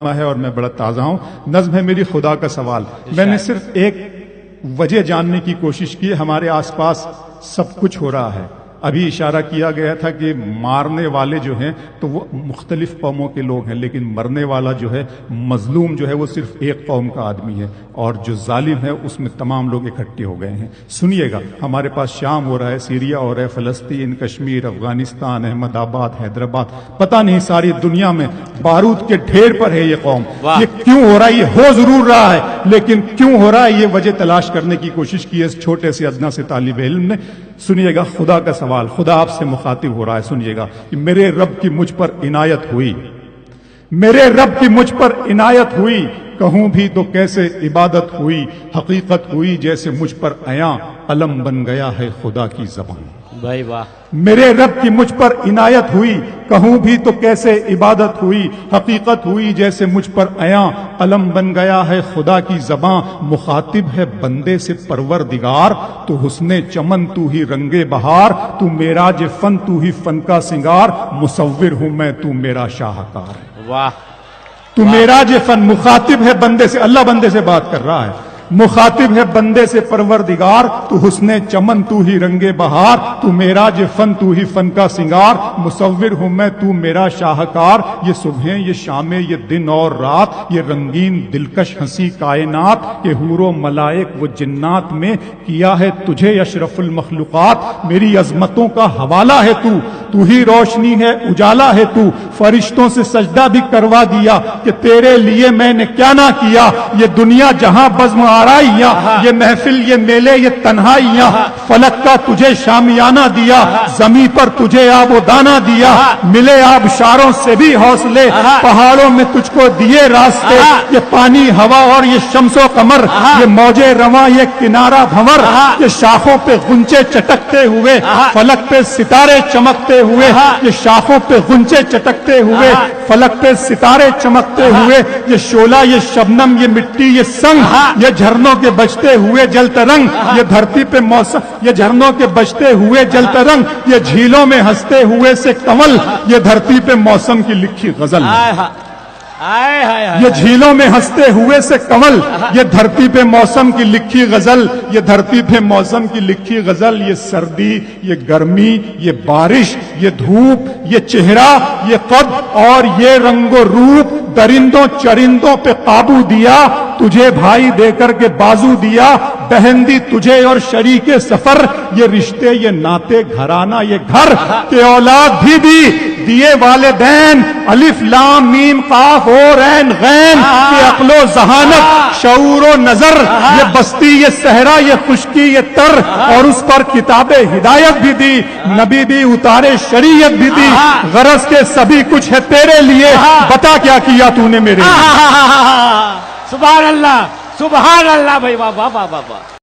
ہے اور میں بڑا تازہ ہوں. نظم ہے میری خدا کا سوال. میں نے صرف ایک وجہ جاننے کی کوشش کی. ہمارے آس پاس سب کچھ ہو رہا ہے. ابھی اشارہ کیا گیا تھا کہ مارنے والے جو ہیں تو وہ مختلف قوموں کے لوگ ہیں، لیکن مرنے والا جو ہے، مظلوم جو ہے، وہ صرف ایک قوم کا آدمی ہے، اور جو ظالم ہے اس میں تمام لوگ اکٹھے ہو گئے ہیں. سنیے گا، ہمارے پاس شام ہو رہا ہے، سیریا ہو رہا ہے، فلسطین، کشمیر، افغانستان، احمد آباد، حیدرآباد، پتہ نہیں ساری دنیا میں بارود کے ڈھیر پر ہے یہ قوم. یہ کیوں ہو رہا ہے؟ یہ ہو ضرور رہا ہے، لیکن کیوں ہو رہا ہے یہ وجہ تلاش کرنے کی کوشش کی ہے اس چھوٹے سے ادنا سے طالب علم نے. سنیے گا خدا کا سوال. خدا آپ سے مخاطب ہو رہا ہے. سنیے گا کہ میرے رب کی مجھ پر عنایت ہوئی، میرے رب کی مجھ پر عنایت ہوئی، کہوں بھی تو کیسے عبادت ہوئی، حقیقت ہوئی جیسے مجھ پر عیاں، علم بن گیا ہے خدا کی زبان. بھائی واہ. میرے رب کی مجھ پر عنایت ہوئی، کہوں بھی تو کیسے عبادت ہوئی، حقیقت ہوئی جیسے مجھ پر عیاں، علم بن گیا ہے خدا کی زباں. مخاطب ہے بندے سے پروردگار، تو حسن چمن تو ہی رنگ بہار، تو معراج فن تو ہی فن کا سنگار، مصور ہوں میں تو میرا شاہکار. واہ. تو معراج فن. مخاطب ہے بندے سے، اللہ بندے سے بات کر رہا ہے. مخاطب ہے بندے سے پروردگار، تو حسن چمن تو ہی رنگ بہار، تو معراج فن تو ہی فن کا سنگار، مصور ہوں میں تو میرا شاہکار. یہ صبحیں، یہ شامیں، یہ دن اور رات، یہ رنگین دلکش ہنسی کائنات، یہ حور و ملائک و جنات میں کیا ہے تجھے اشرف المخلوقات. میری عظمتوں کا حوالہ ہے تو ہی روشنی ہے، اجالا ہے تو. فرشتوں سے سجدہ بھی کروا دیا کہ تیرے لیے میں نے کیا نہ کیا. یہ دنیا جہاں بزم آرائیاں، یہ محفل، یہ میلے، یہ تنہائیاں، فلک کا تجھے شامیانہ دیا، زمیں پر تجھے آب و دانہ دیا. ملے آبشاروں سے بھی حوصلے، پہاڑوں میں تجھ کو دیے راستے. یہ پانی، ہوا اور یہ شمس و قمر، یہ موجے رواں، یہ کنارہ بھنور، یہ شاخوں پہ غنچے چٹکتے ہوئے، فلک پہ ستارے چمکتے ہوئے. یہ شاخوں پہ غنچے چٹکتے ہوئے، فلک پہ ستارے چمکتے ہوئے. یہ شعلہ، یہ شبنم، یہ مٹی، یہ سنگ، یہ جھرنوں کے بجتے ہوئے جلتا رنگ. یہ دھرتی پہ موسم، یہ جھرنوں کے بجتے ہوئے جلتا رنگ. یہ جھیلوں میں ہنستے ہوئے سے کمل، یہ دھرتی پہ موسم کی لکھی غزل. یہ جھیلوں میں ہنستے ہوئے سے کمل، یہ دھرتی پہ موسم کی لکھی غزل. یہ دھرتی پہ موسم کی لکھی غزل. یہ سردی، یہ گرمی، یہ بارش، یہ دھوپ، یہ چہرہ، یہ قد اور یہ رنگ و روپ. درندوں چرندوں پہ قابو دیا، تجھے بھائی دے کر کے بازو دیا. بہن دی تجھے اور شریک سفر، یہ رشتے، یہ ناتے، گھرانہ، یہ گھر. کہ اولاد بھی دی دیے والدین، الف لام میم قاف اور عین غین. کہ عقل و ذہانت، شعور و نظر، یہ بستی، یہ صحرا، یہ خشکی، یہ تر. اور اس پر کتاب ہدایت بھی دی، نبی بھی اتارے، شریعت بھی دی. غرض کے سبھی کچھ ہے تیرے لیے، بتا کیا کیا تو نے میرے لیے. سبحان اللہ، سبحان اللہ. بھائی واہ واہ واہ واہ.